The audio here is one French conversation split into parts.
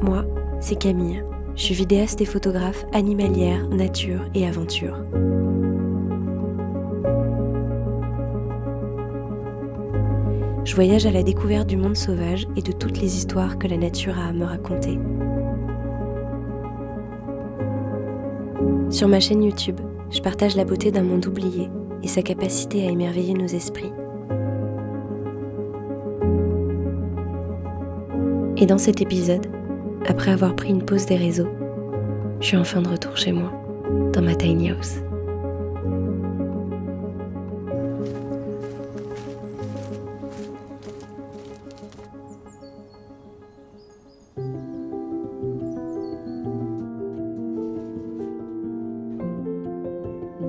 Moi, c'est Camille. Je suis vidéaste et photographe animalière, nature et aventure. Je voyage à la découverte du monde sauvage et de toutes les histoires que la nature a à me raconter. Sur ma chaîne YouTube, je partage la beauté d'un monde oublié et sa capacité à émerveiller nos esprits. Et dans cet épisode, après avoir pris une pause des réseaux, je suis enfin de retour chez moi, dans ma tiny house.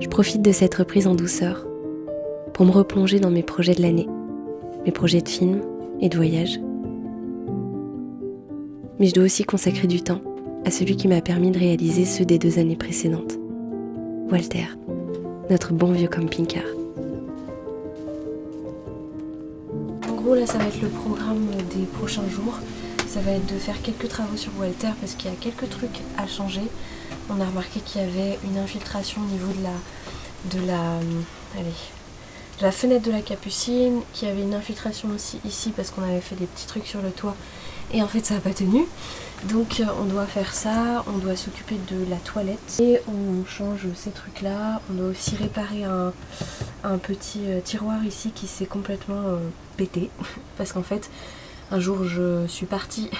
Je profite de cette reprise en douceur pour me replonger dans mes projets de l'année, mes projets de films et de voyage. Mais je dois aussi consacrer du temps à celui qui m'a permis de réaliser ceux des 2 années précédentes. Walter, notre bon vieux camping-car. En gros, là, ça va être le programme des prochains jours. Ça va être de faire quelques travaux sur Walter parce qu'il y a quelques trucs à changer. On a remarqué qu'il y avait une infiltration au niveau de la fenêtre de la capucine, qu'il y avait une infiltration aussi ici parce qu'on avait fait des petits trucs sur le toit et en fait ça n'a pas tenu. Donc on doit faire ça, on doit s'occuper de la toilette et on change ces trucs là. On doit aussi réparer un petit tiroir ici qui s'est complètement pété parce qu'en fait un jour je suis partie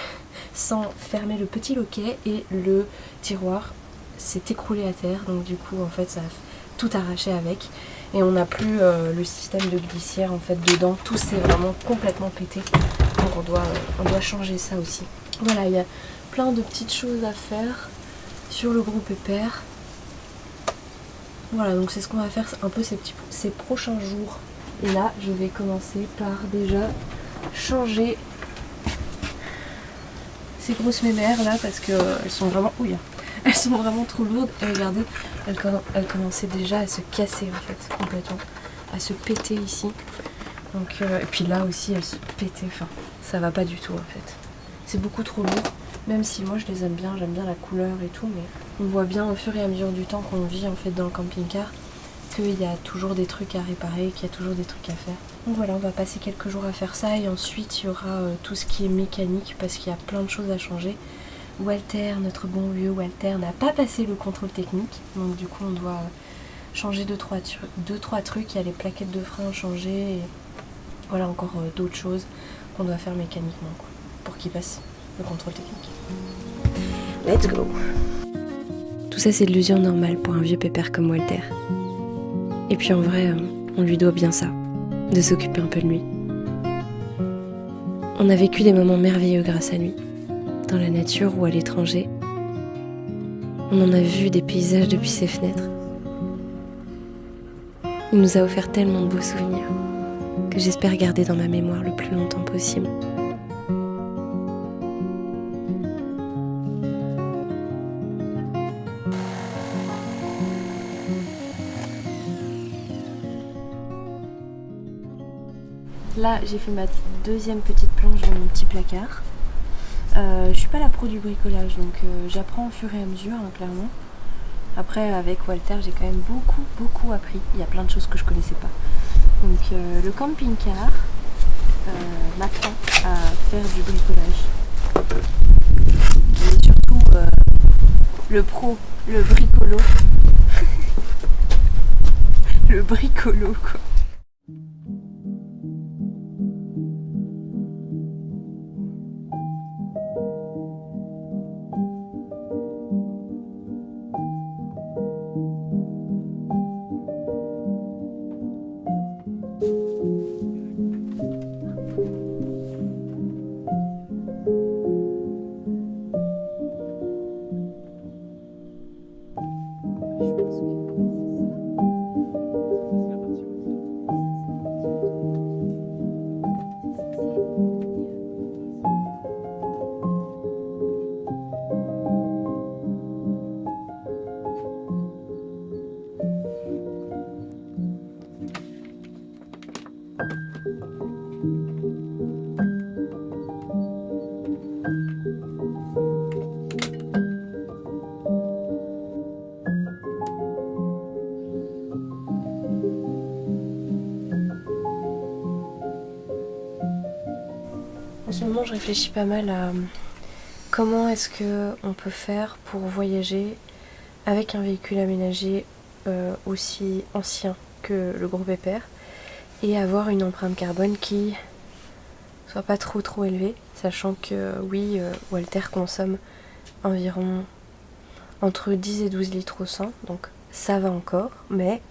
sans fermer le petit loquet et le tiroir s'est écroulé à terre, donc du coup en fait ça a tout arraché avec et on n'a plus le système de glissière en fait dedans, tout s'est vraiment complètement pété, donc on doit changer ça aussi. Voilà, il y a plein de petites choses à faire sur le gros pépère. Voilà, donc c'est ce qu'on va faire un peu ces prochains jours. Et là je vais commencer par déjà changer ces grosses mémères là parce que elles sont vraiment elles sont vraiment trop lourdes et regardez, elles commençaient déjà à se casser en fait complètement, à se péter ici. Donc et puis là aussi elles se pétaient, enfin ça va pas du tout en fait. C'est beaucoup trop lourd, même si moi je les aime bien, j'aime bien la couleur et tout, mais on voit bien au fur et à mesure du temps qu'on vit en fait dans le camping-car qu'il y a toujours des trucs à réparer, qu'il y a toujours des trucs à faire. Donc voilà, on va passer quelques jours à faire ça et ensuite il y aura tout ce qui est mécanique parce qu'il y a plein de choses à changer. Walter, notre bon vieux Walter, n'a pas passé le contrôle technique, donc du coup on doit changer 2-3 trucs, il y a les plaquettes de frein à changer et voilà encore d'autres choses qu'on doit faire mécaniquement quoi, pour qu'il passe le contrôle technique. Let's go! Tout ça c'est de l'usure normale pour un vieux pépère comme Walter. Et puis en vrai, on lui doit bien ça, de s'occuper un peu de lui. On a vécu des moments merveilleux grâce à lui, dans la nature ou à l'étranger. On en a vu des paysages depuis ses fenêtres. Il nous a offert tellement de beaux souvenirs que j'espère garder dans ma mémoire le plus longtemps possible. Là, j'ai fait ma deuxième petite planche dans mon petit placard. Je suis pas la pro du bricolage, donc j'apprends au fur et à mesure, hein, clairement. Après, avec Walter, j'ai quand même beaucoup appris. Il y a plein de choses que je connaissais pas. Donc le camping-car m'apprend à faire du bricolage. Et surtout le pro, le bricolo. Le bricolo, quoi. En ce moment, je réfléchis pas mal à comment est-ce qu'on peut faire pour voyager avec un véhicule aménagé aussi ancien que le groupe Épère et avoir une empreinte carbone qui soit pas trop élevée, sachant que oui, Walter consomme environ entre 10 et 12 litres au 100, donc ça va encore, mais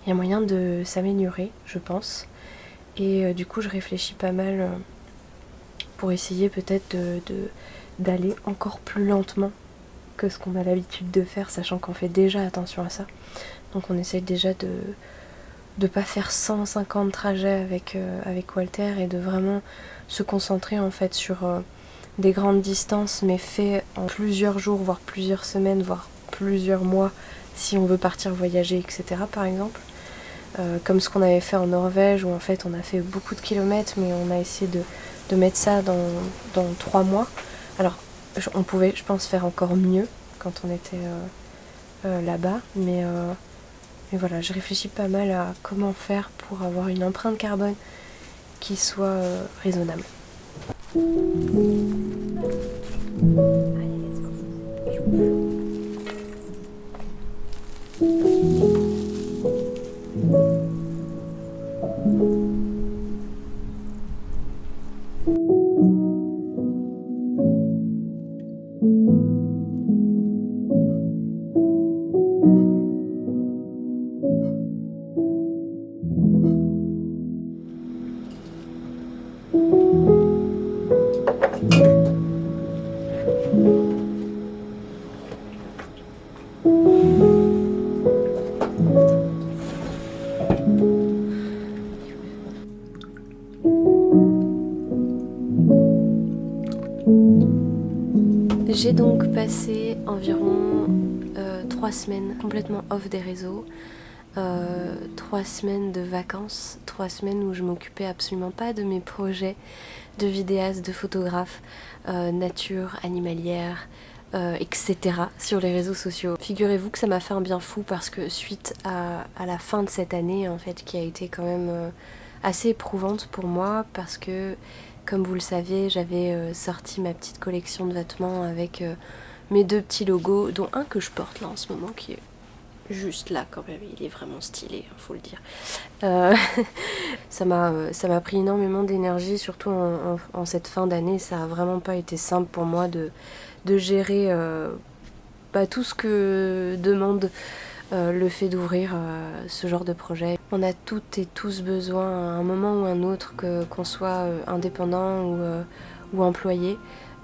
il y a moyen de s'améliorer, je pense. Et du coup, je réfléchis pas mal pour essayer peut-être d'aller encore plus lentement que ce qu'on a l'habitude de faire, sachant qu'on fait déjà attention à ça. Donc on essaye déjà de pas faire 150 trajets avec Walter et de vraiment se concentrer en fait sur des grandes distances, mais fait en plusieurs jours, voire plusieurs semaines, voire plusieurs mois, si on veut partir voyager, etc. par exemple. Comme ce qu'on avait fait en Norvège, où en fait on a fait beaucoup de kilomètres, mais on a essayé de mettre ça dans 3 mois. Alors on pouvait, je pense, faire encore mieux quand on était là-bas, mais voilà, je réfléchis pas mal à comment faire pour avoir une empreinte carbone qui soit raisonnable. J'ai donc passé environ 3 semaines complètement off des réseaux, 3 semaines de vacances, 3 semaines où je m'occupais absolument pas de mes projets de vidéaste, de photographe, nature, animalière, etc. sur les réseaux sociaux. Figurez-vous que ça m'a fait un bien fou parce que suite à la fin de cette année en fait qui a été quand même assez éprouvante pour moi parce que comme vous le savez, j'avais sorti ma petite collection de vêtements avec mes 2 petits logos, dont un que je porte là en ce moment, qui est juste là quand même, il est vraiment stylé, faut le dire. Ça m'a pris énormément d'énergie, surtout en cette fin d'année, ça a vraiment pas été simple pour moi de gérer tout ce que demande le fait d'ouvrir ce genre de projet. On a toutes et tous besoin à un moment ou un autre, qu'on soit indépendant ou employé,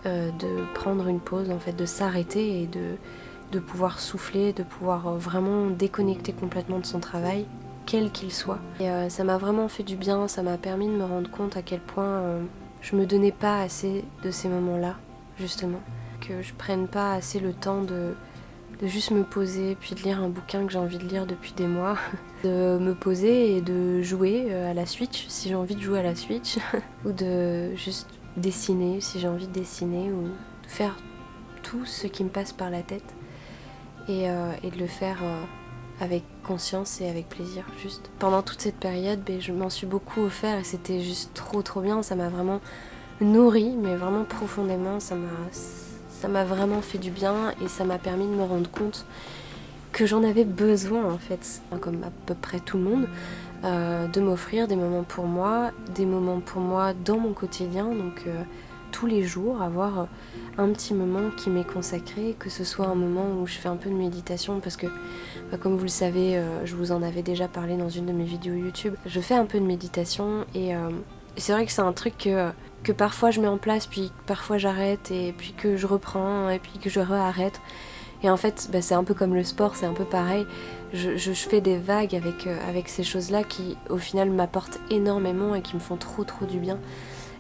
de prendre une pause, en fait, de s'arrêter et de pouvoir souffler, de pouvoir vraiment déconnecter complètement de son travail, quel qu'il soit. Et ça m'a vraiment fait du bien, ça m'a permis de me rendre compte à quel point je me donnais pas assez de ces moments-là, justement. Que je prenne pas assez le temps de juste me poser, puis de lire un bouquin que j'ai envie de lire depuis des mois, de me poser et de jouer à la Switch si j'ai envie de jouer à la Switch, ou de juste dessiner si j'ai envie de dessiner, ou de faire tout ce qui me passe par la tête et de le faire avec conscience et avec plaisir. Juste pendant toute cette période, je m'en suis beaucoup offert et c'était juste trop bien, ça m'a vraiment nourri, mais vraiment profondément, ça m'a vraiment fait du bien et ça m'a permis de me rendre compte que j'en avais besoin en fait, comme à peu près tout le monde, de m'offrir des moments pour moi dans mon quotidien, donc tous les jours avoir un petit moment qui m'est consacré, que ce soit un moment où je fais un peu de méditation parce que comme vous le savez, je vous en avais déjà parlé dans une de mes vidéos YouTube, je fais un peu de méditation et c'est vrai que c'est un truc que parfois je mets en place, puis parfois j'arrête, et puis que je reprends, et puis que je re-arrête. Et en fait, c'est un peu comme le sport, c'est un peu pareil. Je fais des vagues avec ces choses-là qui, au final, m'apportent énormément et qui me font trop du bien.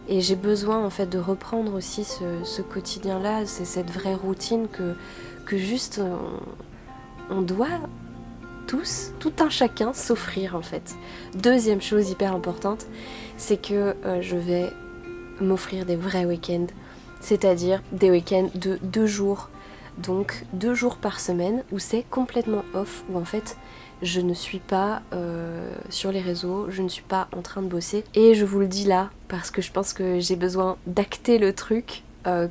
Et j'ai besoin, en fait, de reprendre aussi ce quotidien-là, c'est cette vraie routine que juste on doit tous, tout un chacun, s'offrir, en fait. Deuxième chose hyper importante, c'est que je vais m'offrir des vrais week-ends, c'est-à-dire des week-ends de 2 jours, donc 2 jours par semaine où c'est complètement off, où en fait je ne suis pas sur les réseaux, je ne suis pas en train de bosser. Et je vous le dis là, parce que je pense que j'ai besoin d'acter le truc,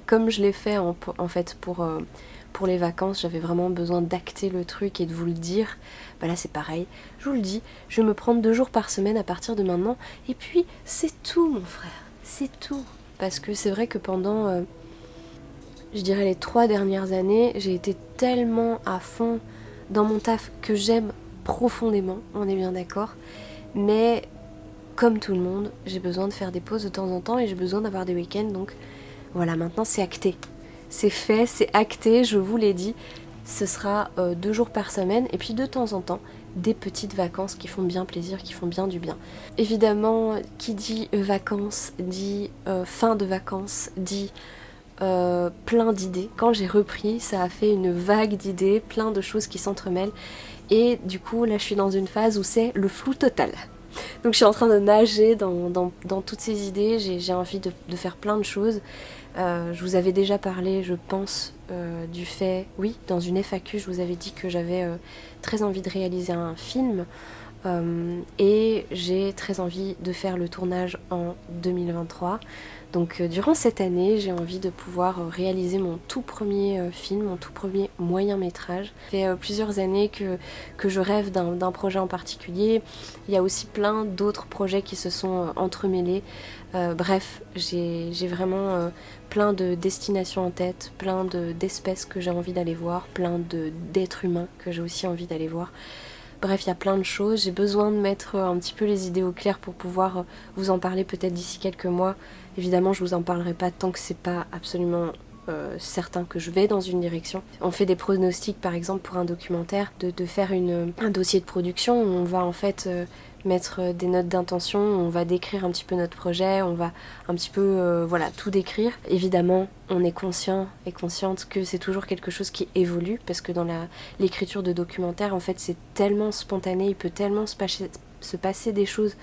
comme je l'ai fait en fait pour les vacances, j'avais vraiment besoin d'acter le truc et de vous le dire. Bah là c'est pareil, je vous le dis, je vais me prendre 2 jours par semaine à partir de maintenant, et puis c'est tout mon frère, c'est tout. Parce que c'est vrai que pendant, je dirais les 3 dernières années, j'ai été tellement à fond dans mon taf que j'aime profondément, on est bien d'accord, mais comme tout le monde, j'ai besoin de faire des pauses de temps en temps et j'ai besoin d'avoir des week-ends, donc voilà, maintenant c'est acté. C'est fait, c'est acté, je vous l'ai dit, ce sera 2 jours par semaine et puis de temps en temps, des petites vacances qui font bien plaisir, qui font bien du bien. Évidemment, qui dit vacances, dit fin de vacances, dit plein d'idées. Quand j'ai repris, ça a fait une vague d'idées, plein de choses qui s'entremêlent et du coup là je suis dans une phase où c'est le flou total. Donc je suis en train de nager dans toutes ces idées, j'ai envie de faire plein de choses. Je vous avais déjà parlé, je pense, du fait, oui, dans une FAQ, je vous avais dit que j'avais très envie de réaliser un film et j'ai très envie de faire le tournage en 2023. Donc durant cette année, j'ai envie de pouvoir réaliser mon tout premier film, mon tout premier moyen métrage. Ça fait plusieurs années que je rêve d'un projet en particulier. Il y a aussi plein d'autres projets qui se sont entremêlés. Bref, j'ai vraiment plein de destinations en tête, plein d'espèces que j'ai envie d'aller voir, plein d'êtres humains que j'ai aussi envie d'aller voir. Bref, il y a plein de choses, j'ai besoin de mettre un petit peu les idées au clair pour pouvoir vous en parler peut-être d'ici quelques mois. Évidemment, je vous en parlerai pas tant que c'est pas absolument certain que je vais dans une direction. On fait des pronostics par exemple pour un documentaire, de faire un dossier de production où on va en fait mettre des notes d'intention, on va décrire un petit peu notre projet, on va un petit peu voilà, tout décrire. Évidemment, on est conscient et consciente que c'est toujours quelque chose qui évolue parce que dans l'écriture de documentaire, en fait, c'est tellement spontané, il peut tellement se passer des choses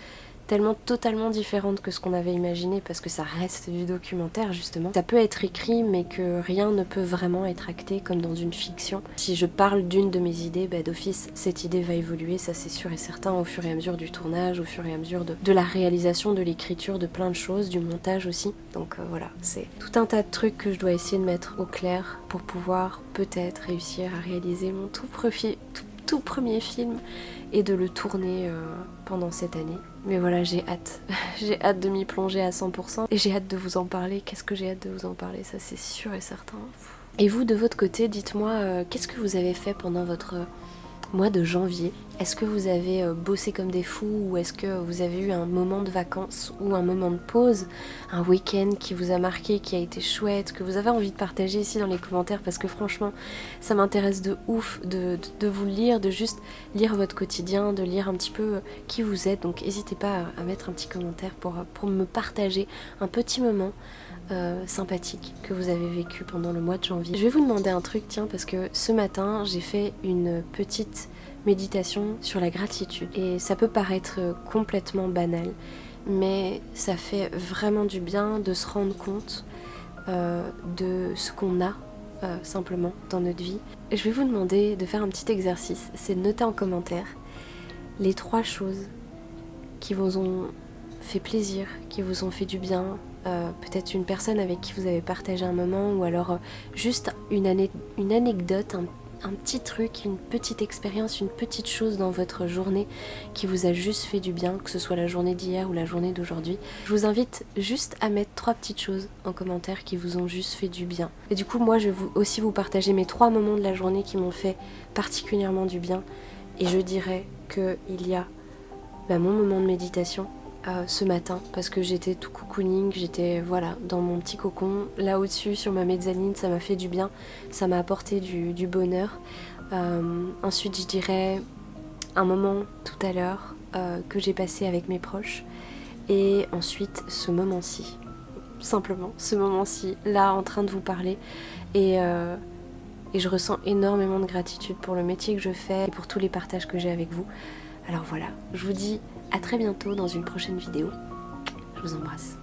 tellement totalement différentes que ce qu'on avait imaginé parce que ça reste du documentaire justement. Ça peut être écrit mais que rien ne peut vraiment être acté comme dans une fiction. Si je parle d'une de mes idées, bah, d'office cette idée va évoluer, ça c'est sûr et certain au fur et à mesure du tournage, au fur et à mesure de la réalisation, de l'écriture, de plein de choses, du montage aussi. Donc voilà, c'est tout un tas de trucs que je dois essayer de mettre au clair pour pouvoir peut-être réussir à réaliser mon tout premier film et de le tourner pendant cette année. Mais voilà, j'ai hâte. J'ai hâte de m'y plonger à 100% et j'ai hâte de vous en parler. Qu'est-ce que j'ai hâte de vous en parler, ça c'est sûr et certain. Et vous, de votre côté, dites-moi, qu'est-ce que vous avez fait pendant votre mois de janvier? Est-ce que vous avez bossé comme des fous ou est-ce que vous avez eu un moment de vacances ou un moment de pause, un week-end qui vous a marqué, qui a été chouette, que vous avez envie de partager ici dans les commentaires parce que franchement ça m'intéresse de ouf de vous lire, de juste lire votre quotidien, de lire un petit peu qui vous êtes. Donc n'hésitez pas à mettre un petit commentaire pour me partager un petit moment sympathique que vous avez vécu pendant le mois de janvier. Je vais vous demander un truc, tiens, parce que ce matin j'ai fait une petite méditation sur la gratitude et ça peut paraître complètement banal mais ça fait vraiment du bien de se rendre compte de ce qu'on a simplement dans notre vie. Je vais vous demander de faire un petit exercice, c'est de noter en commentaire les 3 choses qui vous ont fait plaisir, qui vous ont fait du bien, peut-être une personne avec qui vous avez partagé un moment ou alors juste une anecdote, un petit truc, une petite expérience, une petite chose dans votre journée qui vous a juste fait du bien, que ce soit la journée d'hier ou la journée d'aujourd'hui. Je vous invite juste à mettre 3 petites choses en commentaire qui vous ont juste fait du bien. Et du coup, moi, je vais aussi vous partager mes 3 moments de la journée qui m'ont fait particulièrement du bien. Et je dirais qu'il y a mon moment de méditation ce matin parce que j'étais tout cocooning, j'étais voilà dans mon petit cocon là au-dessus sur ma mezzanine, ça m'a fait du bien, ça m'a apporté du bonheur. Ensuite je dirais un moment tout à l'heure que j'ai passé avec mes proches et ensuite ce moment-ci, simplement ce moment-ci là en train de vous parler et je ressens énormément de gratitude pour le métier que je fais et pour tous les partages que j'ai avec vous. Alors voilà, je vous dis à très bientôt dans une prochaine vidéo. Je vous embrasse.